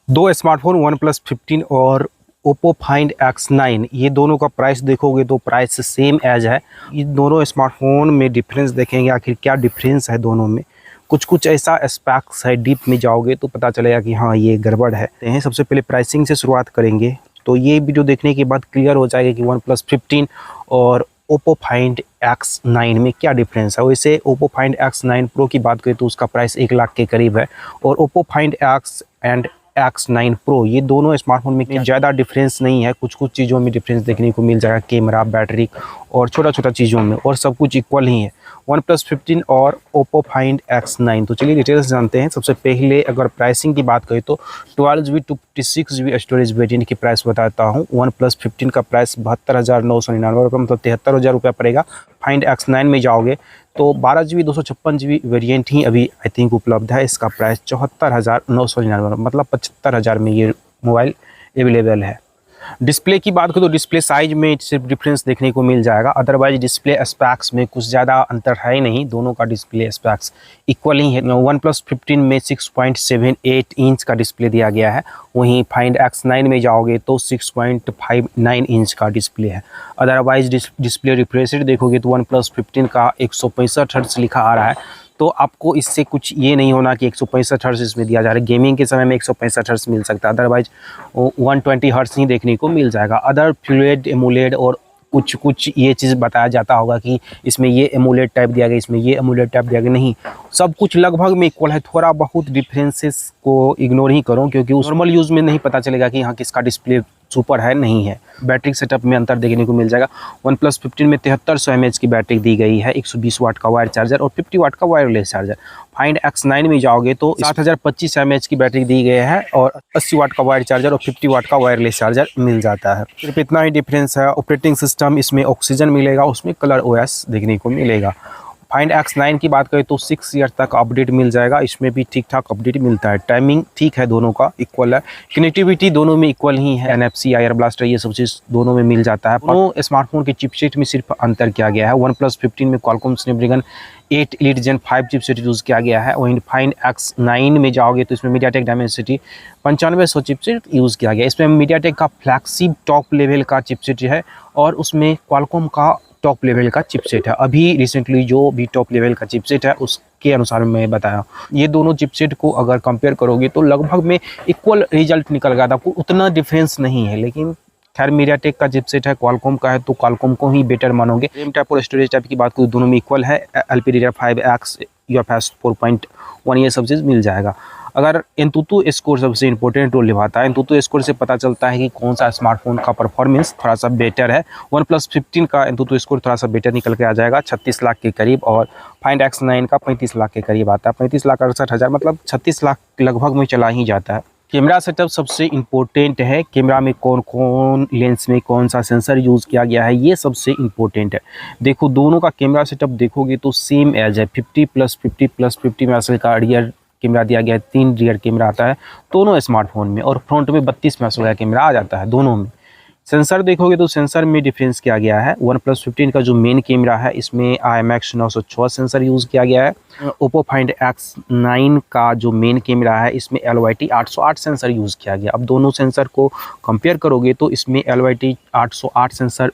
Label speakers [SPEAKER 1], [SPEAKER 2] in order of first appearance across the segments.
[SPEAKER 1] दो smartphone one plus 15 और Oppo find X9, ये दोनों का प्राइस देखोगे तो प्राइस सेम एज है। इन दोनों स्मार्टफोन में डिफरेंस देखेंगे, आखिर क्या डिफरेंस है दोनों में। कुछ कुछ ऐसा स्पेक्स है, डीप में जाओगे तो पता चलेगा कि हाँ ये गड़बड़ है। सबसे पहले प्राइसिंग से शुरुआत करेंगे, तो ये वीडियो देखने के बाद क्लियर हो जाएगा कि वन प्लस 15 और ओप्पो फाइंड X9 में क्या डिफरेंस है। वैसे ओप्पो फाइंड X9 प्रो की बात करें तो उसका प्राइस 1 लाख के करीब है, और Oppo find X and X9 pro ये दोनों स्मार्टफोन में ज़्यादा डिफरेंस नहीं है। कुछ कुछ चीज़ों में डिफरेंस देखने को मिल जाएगा, कैमरा, बैटरी और छोटा छोटा चीज़ों में, और सब कुछ इक्वल ही है वन प्लस 15 और ओप्पो फाइंड X9। तो चलिए डिटेल्स जानते हैं। सबसे पहले अगर प्राइसिंग की बात करें तो 12GB to 56GB storage variant की प्राइस बताता हूँ। वन प्लस 15 का प्राइस 72,999 रुपये, मतलब 73,000 रुपये पड़ेगा। फाइंड X9 में जाओगे तो 12GB 256GB वेरिएंट ही अभी आई थिंक उपलब्ध है। इसका प्राइस 74,999, मतलब 75,000 में ये मोबाइल अवेलेबल है। डिस्प्ले की बात करें तो डिस्प्ले साइज में सिर्फ डिफरेंस देखने को मिल जाएगा, अदरवाइज डिस्प्ले स्पेक्स में कुछ ज़्यादा अंतर है नहीं। दोनों का डिस्प्ले स्पेक्स इक्वल ही है। वन प्लस 15 में 6.78 इंच का डिस्प्ले दिया गया है, वहीं फाइंड X9 में जाओगे तो 6.59 इंच का डिस्प्ले है। अदरवाइज डिस्प्ले रिफ्रेश रेट देखोगे तो वन प्लस 15 का 165 हर्ट्ज लिखा आ रहा है, तो आपको इससे कुछ ये नहीं होना कि 165 हर्ट्ज इसमें दिया जा रहा है। गेमिंग के समय में 165 हर्ट्ज मिल सकता है, अदरवाइज 120 हर्ट्ज ही देखने को मिल जाएगा। अदर फ्लूइड एमोलेड और कुछ कुछ ये चीज़ बताया जाता होगा कि इसमें ये एमोलेड टाइप दिया गया, इसमें ये एमोलेड टाइप दिया गया, नहीं, सब कुछ लगभग में इक्वल है। थोड़ा बहुत डिफरेंसेस को इग्नोर ही करो, क्योंकि उस नॉर्मल यूज़ में नहीं पता चलेगा कि हाँ किसका डिस्प्ले सुपर है नहीं है। बैटरी सेटअप में अंतर देखने को मिल जाएगा। वन प्लस 15 में 7300 mAh की बैटरी दी गई है, 120 वाट का वायर चार्जर और 50 वाट का वायरलेस चार्जर। फाइंड X9 में जाओगे तो 7025 mAh की बैटरी दी गई है और 80 वाट का वायर चार्जर और 50 वाट का वायरलेस चार्जर मिल जाता है। सिर्फ इतना ही डिफरेंस है। ऑपरेटिंग सिस्टम इसमें ऑक्सीजन मिलेगा, उसमें कलर OS देखने को मिलेगा। फाइंड X9 की बात करें तो 6 ईयर तक अपडेट मिल जाएगा, इसमें भी ठीक ठाक अपडेट मिलता है। टाइमिंग ठीक है, दोनों का इक्वल है। कनेक्टिविटी दोनों में इक्वल ही है, NFC, एयर ब्लास्टर ये सब चीज़ दोनों में मिल जाता है। दोनों स्मार्टफोन के चिपसेट में सिर्फ अंतर किया गया है। वन प्लस 15 में क्वालकॉम स्नैपड्रैगन 8 एलीट जेन 5 चिपसेट यूज़ किया गया है, वहीं फाइंड X9 में जाओगे तो इसमें मीडियाटेक डायमेंसिटी 9500 चिपसेट यूज़ किया गया। इसमें मीडियाटेक का फ्लैगशिप टॉप लेवल का चिपसेट है और उसमें क्वालकॉम का टॉप लेवल का चिपसेट है। अभी रिसेंटली जो भी टॉप लेवल का चिपसेट है उसके अनुसार मैं बताया, ये दोनों चिपसेट को अगर कंपेयर करोगे तो लगभग में इक्वल रिजल्ट निकल गया था, उतना डिफरेंस नहीं है। लेकिन खैर मीडियाटेक का चिपसेट है, क्वालकॉम का है, तो क्वालकॉम को ही बेटर मानोगे। रैम टाइप और स्टोरेज टाइप की बात करूँ दोनों में इक्वल है। LPDDR5X, UFS 4.1 ये सब चीज़ मिल जाएगा। अगर एंतुतु स्कोर सबसे इंपॉर्टेंट रोल निभाता है। एंतुतु स्कोर से पता चलता है कि कौन सा स्मार्टफोन का परफॉर्मेंस थोड़ा सा बेटर है। वन प्लस 15 का एंतुतु स्कोर थोड़ा सा बेटर निकल के आ जाएगा, 36 लाख के करीब, और फाइंड X9 का 35 लाख के करीब आता है। 35,68,000, मतलब 36 लाख लगभग में चला ही जाता है। कैमरा सेटअप सबसे इम्पोर्टेंट है। कैमरा में कौन कौन लेंस में कौन सा सेंसर यूज़ किया गया है, ये सबसे इम्पोर्टेंट है। देखो दोनों का कैमरा सेटअप देखोगे तो सेम एज है। 50+50+50 मेगापिक्सल का रियर कैमरा दिया गया है, 3 रियर कैमरा आता है दोनों स्मार्टफोन में, और फ्रंट में 32 मेगापिक्सल का कैमरा आ जाता है दोनों में। सेंसर देखोगे तो सेंसर में डिफरेंस किया गया है। वन प्लस 15 का जो मेन कैमरा है इसमें IMX 906 सेंसर यूज़ किया गया है। ओप्पो फाइंड X9 का जो मेन कैमरा है इसमें LYT 808 सेंसर यूज़ किया गया। अब दोनों सेंसर को कंपेयर करोगे तो इसमें LYT 808 सेंसर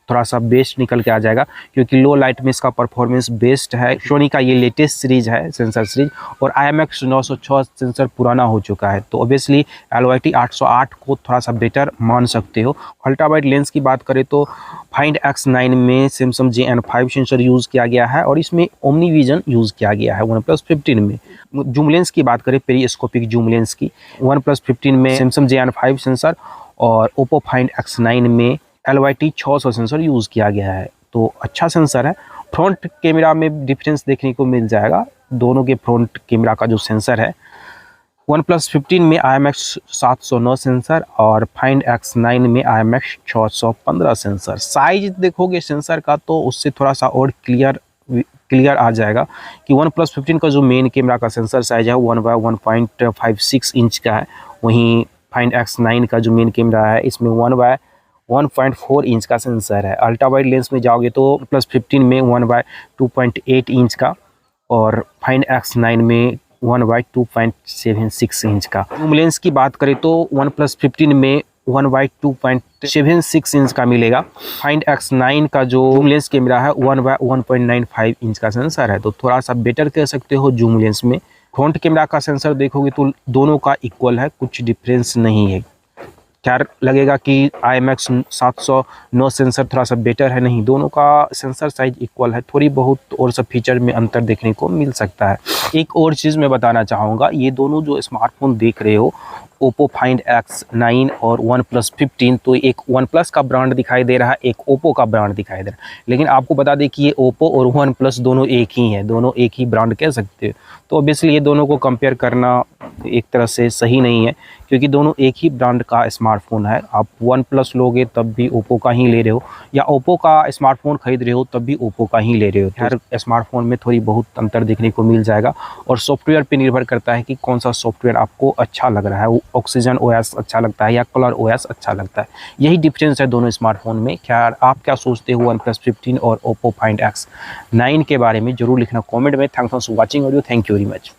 [SPEAKER 1] थोड़ा सा बेस्ट निकल के आ जाएगा, क्योंकि लो लाइट में इसका परफॉर्मेंस बेस्ट है। सोनी का ये लेटेस्ट सीरीज़ है सेंसर सीरीज, और IMX 906 सेंसर पुराना हो चुका है, तो ऑब्वियसली LYT 808 को थोड़ा सा बेटर मान सकते हो। अल्ट्रा वाइड लेंस की बात करें तो फाइंड X9 में सैमसंग JN5 सेंसर यूज़ किया गया है और इसमें ओमनी विजन यूज़ किया गया है। वन प्लस 15 में जूम लेंस की बात करें, पेरिस्कोपिक जूम लेंस की, वन प्लस 15 में सैमसंग JN5 सेंसर और ओप्पो फाइंड X9 में LYT 600 सेंसर यूज़ किया गया है, तो अच्छा सेंसर है। फ्रंट कैमरा में डिफरेंस देखने को मिल जाएगा। दोनों के फ्रंट कैमरा का जो सेंसर है, वन प्लस 15 में IMX 709 सेंसर और फाइंड X9 में IMX 615 सेंसर। साइज देखोगे सेंसर का तो उससे थोड़ा सा और क्लियर आ जाएगा कि वन प्लस 15 का जो मेन कैमरा का सेंसर साइज है 1/1.56 इंच का है, वहीं फाइंड X9 का जो मेन कैमरा है इसमें 1/1.4 इंच का सेंसर है। अल्ट्रा वाइड लेंस में जाओगे तो प्लस 15 में 1/2.8 इंच का और फाइंड X9 में वन बाई 2.76 इंच का। जूम लेंस की बात करें तो OnePlus 15 में 1 बाई 2.76 इंच का मिलेगा। फाइंड X9 का जो जूम लेंस कैमरा है 1 बाई 1.95 इंच का सेंसर है, तो थोड़ा सा बेटर कह सकते हो जूम लेंस में। फ्रंट कैमरा का सेंसर देखोगे तो दोनों का इक्वल है, कुछ डिफरेंस नहीं है। खैर लगेगा कि IMX 709 सेंसर थोड़ा सा बेटर है, नहीं, दोनों का सेंसर साइज इक्वल है, थोड़ी बहुत और सब फीचर में अंतर देखने को मिल सकता है। एक और चीज़ मैं बताना चाहूँगा, ये दोनों जो स्मार्टफोन देख रहे हो Oppo Find X9 और OnePlus 15, तो एक OnePlus का ब्रांड दिखाई दे रहा है, एक Oppo का ब्रांड दिखाई दे रहा है, लेकिन आपको बता दें कि ये Oppo और OnePlus दोनों एक ही हैं, दोनों एक ही ब्रांड कह सकते हो। तो ऑब्वियसली ये दोनों को कंपेयर करना एक तरह से सही नहीं है, क्योंकि दोनों एक ही ब्रांड का स्मार्टफोन है। आप OnePlus लोगे तब भी Oppo का ही ले रहे हो, या Oppo का स्मार्टफोन खरीद रहे हो तब भी Oppo का ही ले रहे हो। हर स्मार्टफोन में थोड़ी बहुत अंतर देखने को मिल जाएगा, और सॉफ्टवेयर पे निर्भर करता है कि कौन सा सॉफ्टवेयर आपको अच्छा लग रहा है, ऑक्सीजन OS अच्छा लगता है या कलर OS अच्छा लगता है, यही डिफरेंस है दोनों स्मार्टफोन में। खैर आप क्या सोचते हो OnePlus 15 और Oppo Find X9 के बारे में, जरूर लिखना कमेंट में। Thanks for watching video, thank you very much.